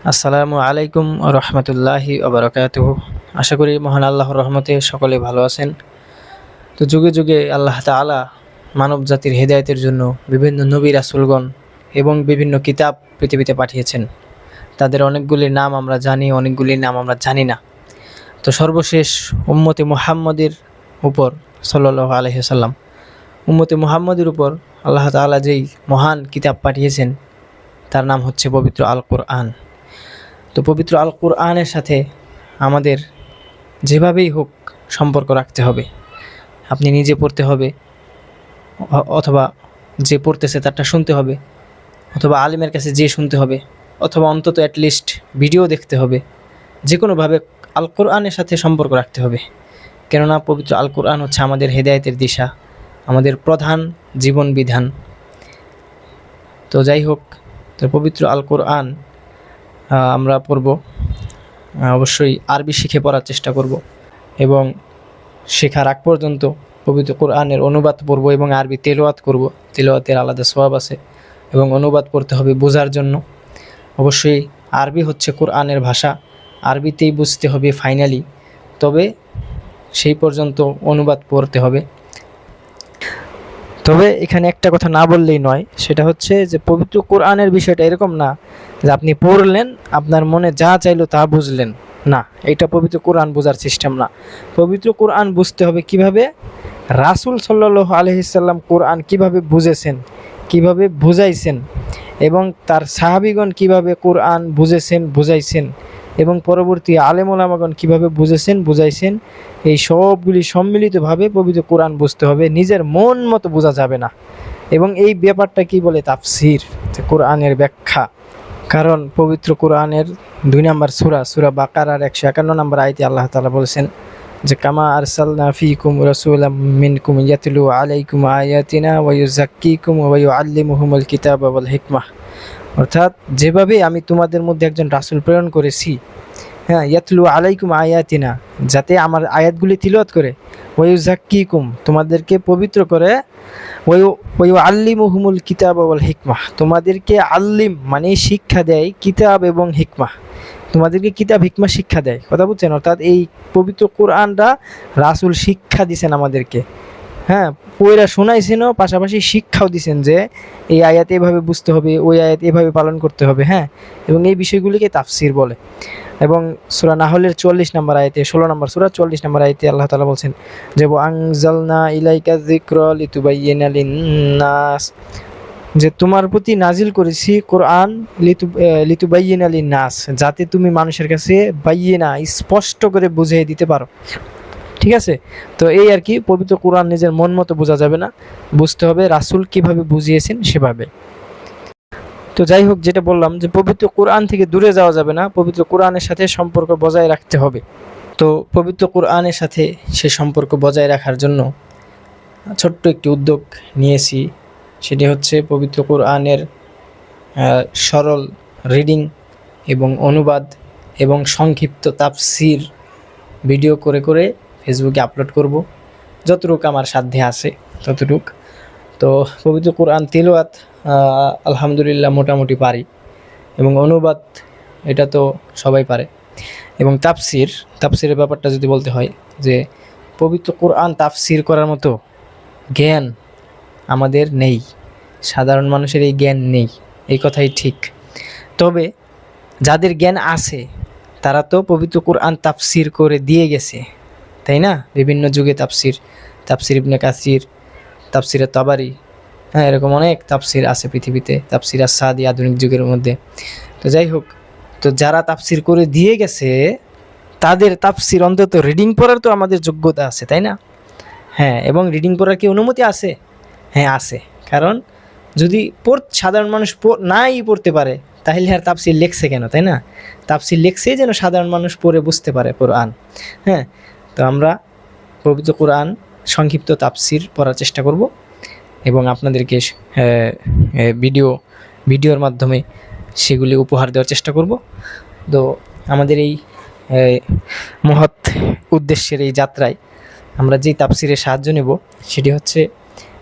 আসসালামু আলাইকুম রহমতুল্লাহি ওবরাকাতুহু। আশা করি মহান আল্লাহর রহমতে সকলে ভালো আছেন। তো যুগে যুগে আল্লাহ তাআলা মানব জাতির হেদায়েতের জন্য বিভিন্ন নবী রাসূলগণ এবং বিভিন্ন কিতাব পৃথিবীতে পাঠিয়েছেন। তাদের অনেকগুলির নাম আমরা জানি, অনেকগুলির নাম আমরা জানি না। তো সর্বশেষ উম্মতে মুহাম্মদের উপর সাল্লাল্লাহু আলাইহি ওয়াসাল্লাম, উম্মতে মুহাম্মদের উপর আল্লাহ তাআলা যেই মহান কিতাব পাঠিয়েছেন তার নাম হচ্ছে পবিত্র আল কোরআন। তো পবিত্র আল কোরআনের সাথে আমাদের যেভাবেই হোক সম্পর্ক রাখতে হবে। আপনি নিজে পড়তে হবে, অথবা যে পড়তেছে তারটা শুনতে হবে, অথবা আলিমের কাছে যেয়ে শুনতে হবে, অথবা অন্তত অ্যাটলিস্ট ভিডিও দেখতে হবে। যে কোনোভাবে আল কোরআনের সাথে সম্পর্ক রাখতে হবে, কেননা পবিত্র আল কোরআন হচ্ছে আমাদের হেদায়েতের দিশা, আমাদের প্রধান জীবন বিধান। তো যাই হোক, তো পবিত্র আল কোরআন আমরা পড়ব, অবশ্যই আরবি শিখে পড়ার চেষ্টা করব এবং শেখার আগ পর্যন্ত পবিত্র কোরআনের অনুবাদ পড়ব এবং আরবি তেলাওয়াত করব। তেলাওয়াতের আলাদা সওয়াব আছে এবং অনুবাদ পড়তে হবে বোঝার জন্য। অবশ্যই আরবি হচ্ছে কোরআনের ভাষা, আরবিতেই বুঝতে হবে ফাইনালি, তবে সেই পর্যন্ত অনুবাদ পড়তে হবে। তবে এখানে একটা কথা না বললেই নয়, সেটা হচ্ছে যে পবিত্র কোরআনের বিষয়টা এরকম না যে আপনি পড়লেন, আপনার মনে যা চাইলো তা বুঝলেন না। এটা পবিত্র কোরআন বোঝার সিস্টেম না। পবিত্র কোরআন বুঝতে হবে কিভাবে, রাসূল সাল্লাল্লাহু আলাইহি সাল্লাম কোরআন কিভাবে বুঝেছেন, কিভাবে বুঝাইছেন, এবং তার সাহাবীগণ কিভাবে কোরআন বুঝেছেন, বুঝাইছেন, এবং পরবর্তী আলেম ওলামাগণ কীভাবে বুঝেছেন, বুঝাইছেন, এই সবগুলি সম্মিলিতভাবে পবিত্র কোরআন বুঝতে হবে। নিজের মন মতো বোঝা যাবে না। এবং এই ব্যাপারটা কি বলে তাফসির, যে কোরআনের ব্যাখ্যা। কারণ পবিত্র কোরআনের 2 নম্বর সূরা বাকারার 151 নম্বর আয়াতে আল্লাহ তাআলা বলেছেন যে কামা আরসালনা ফীকুম রাসূলাম মিনকুম ইয়াতলু আলাইকুম আয়াতিনা ওয়া ইউযাক্কিকুম ওয়া ইউআল্লিমুহুমুল কিতাবা ওয়াল হিকমাহ। অর্থাৎ যেভাবে আমি তোমাদের মধ্যে একজন রাসূল প্রেরণ করেছি, হ্যাঁ, ইয়াতলু আলাইকুম আয়াতিনা, যাতে আমার আয়াতগুলি তিলাওয়াত করে, ওয়া ইউযাক্কিকুম, তোমাদেরকে পবিত্র করে, ওয়া ইউআল্লিমুহুমুল কিতাবা ওয়াল হিকমাহ, তোমাদেরকে আল্লিম মানে শিক্ষা দেয়, কিতাব এবং হিকমাহ, তোমাদেরকে কিতাব হিকমা শিক্ষা দেয়। কথা বুঝছেন? অর্থাৎ এই পবিত্র কোরআনটা রাসূল শিক্ষা দিয়েছেন আমাদেরকে, হ্যাঁ, ওইরা শোনাইছেনও, পাশাপাশি শিক্ষাও দিয়েছেন যে এই আয়াত এভাবে বুঝতে হবে, ওই আয়াত এভাবে পালন করতে হবে, হ্যাঁ। এবং এই বিষয়গুলিকে তাফসির বলে। এবং সূরা নাহলের 44 নম্বর আয়াতে, 16 নম্বর সূরা 44 নম্বর আয়াতে আল্লাহ তাআলা বলছেন যে ওয়া আনজালনা ইলাইকা যিকরা লিতুবাইয়িনা লিন-নাস, যে তোমার প্রতি নাজিল করেছি কোরআন লিতুবাইয়িনা লিন-নাস, যাতে তুমি মানুষের কাছে বাইয়িনা স্পষ্ট করে বুঝিয়ে দিতে পারো। ঠিক আছে? তো এই আর কি, পবিত্র কোরআন নিজের মন মতো বোঝা যাবে না, বুঝতে হবে রাসূল কিভাবে বুঝিয়েছেন সেভাবে। তো যাই হোক, যেটা বললাম যে পবিত্র কোরআন থেকে দূরে যাওয়া যাবে না, পবিত্র কোরআনের সাথে সম্পর্ক বজায় রাখতে হবে। তো পবিত্র কোরআনের সাথে সে সম্পর্ক বজায় রাখার জন্য ছোট্ট একটি উদ্যোগ নিয়েছি। সেটি হচ্ছে পবিত্র কোরআনের সরল রিডিং এবং অনুবাদ এবং সংক্ষিপ্ত তাফসির ভিডিও করে করে ফেসবুকে আপলোড করব, যতটুকু আমার সাধ্যে আছে ততটুক। তো পবিত্র কোরআন তিলাওয়াত আলহামদুলিল্লাহ মোটামুটি পারি, এবং অনুবাদ এটা তো সবাই পারে। এবং তাফসিরের ব্যাপারটা যদি বলতে হয়, যে পবিত্র কোরআন তাফসির করার মতো জ্ঞান আমাদের নেই, সাধারণ মানুষের এই জ্ঞান নেই, এই কথাই ঠিক। তবে যাদের জ্ঞান আছে তারা তো পবিত্র কোরআন তাফসির করে দিয়ে গেছে, তাই না? বিভিন্ন যুগে তাফসির ইবনে কাসির, তাফসিরে তাবারি, হ্যাঁ, এরকম অনেক তাফসির আছে পৃথিবীতে, তাফসির আস-সাদি আধুনিক যুগের মধ্যে। তো যাই হোক, তো যারা তাফসির করে দিয়ে গেছে তাদের তাফসির অন্তত রিডিং পড়ার তো আমাদের যোগ্যতা আছে, তাই না? হ্যাঁ, এবং রিডিং পড়ার কি অনুমতি আছে? হ্যাঁ, আছে। কারণ যদি সাধারণ মানুষ নাই পড়তে পারে, তাহলে আর তাফসির লেখছে কেন, তাই না? তাফসির লেখছে যেন সাধারণ মানুষ পড়ে বুঝতে পারে কোরআন। হ্যাঁ, তো আমরা পবিত্র কোরআন সংক্ষিপ্ত তাফসির পড়ার চেষ্টা করব এবং আপনাদেরকে ভিডিওর মাধ্যমে সেগুলি উপহার দেওয়ার চেষ্টা করব। তো আমাদের এই মহৎ উদ্দেশ্যের এই যাত্রায় আমরা যেই তাফসিরের সাহায্য নেব সেটি হচ্ছে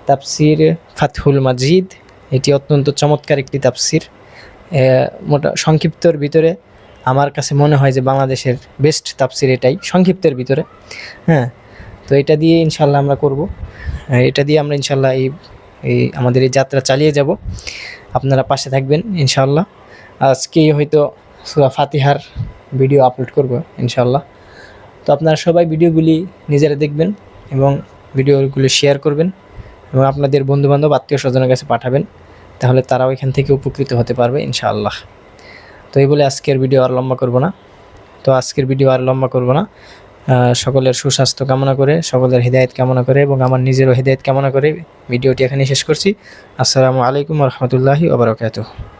তাফসির ফাতহুল মাজিদ। এটি অত্যন্ত চমৎকার একটি তাফসির, মোটা সংক্ষিপ্তর ভিতরে আমার কাছে মনে হয় যে বাংলাদেশের বেস্ট তাফসির এটাই, সংক্ষিপ্তের ভিতরে। হ্যাঁ, তো এটা দিয়ে ইনশাল্লাহ আমরা করব, এটা দিয়ে আমরা ইনশাল্লাহ এই এই আমাদের এই যাত্রা চালিয়ে যাব। আপনারা পাশে থাকবেন ইনশাল্লাহ। আজকেই হয়তো সূরা ফাতিহার ভিডিও আপলোড করব ইনশাল্লাহ। তো আপনারা সবাই ভিডিওগুলি নিজেরা দেখবেন এবং ভিডিওগুলি শেয়ার করবেন এবং আপনাদের বন্ধুবান্ধব আত্মীয় স্বজনের কাছে পাঠাবেন, তাহলে তারাও এখান থেকে উপকৃত হতে পারবে ইনশাআল্লাহ। তো এই বলে আজকের ভিডিও আর লম্বা করব না। সকলের সুস্বাস্থ্য কামনা করে, সকলের হিদায়াত কামনা করে এবং আমার নিজেরও হিদায়াত কামনা করে ভিডিওটি এখানে শেষ করছি। আসসালামু আলাইকুম ওয়া রাহমাতুল্লাহি ওয়া বারাকাতুহু।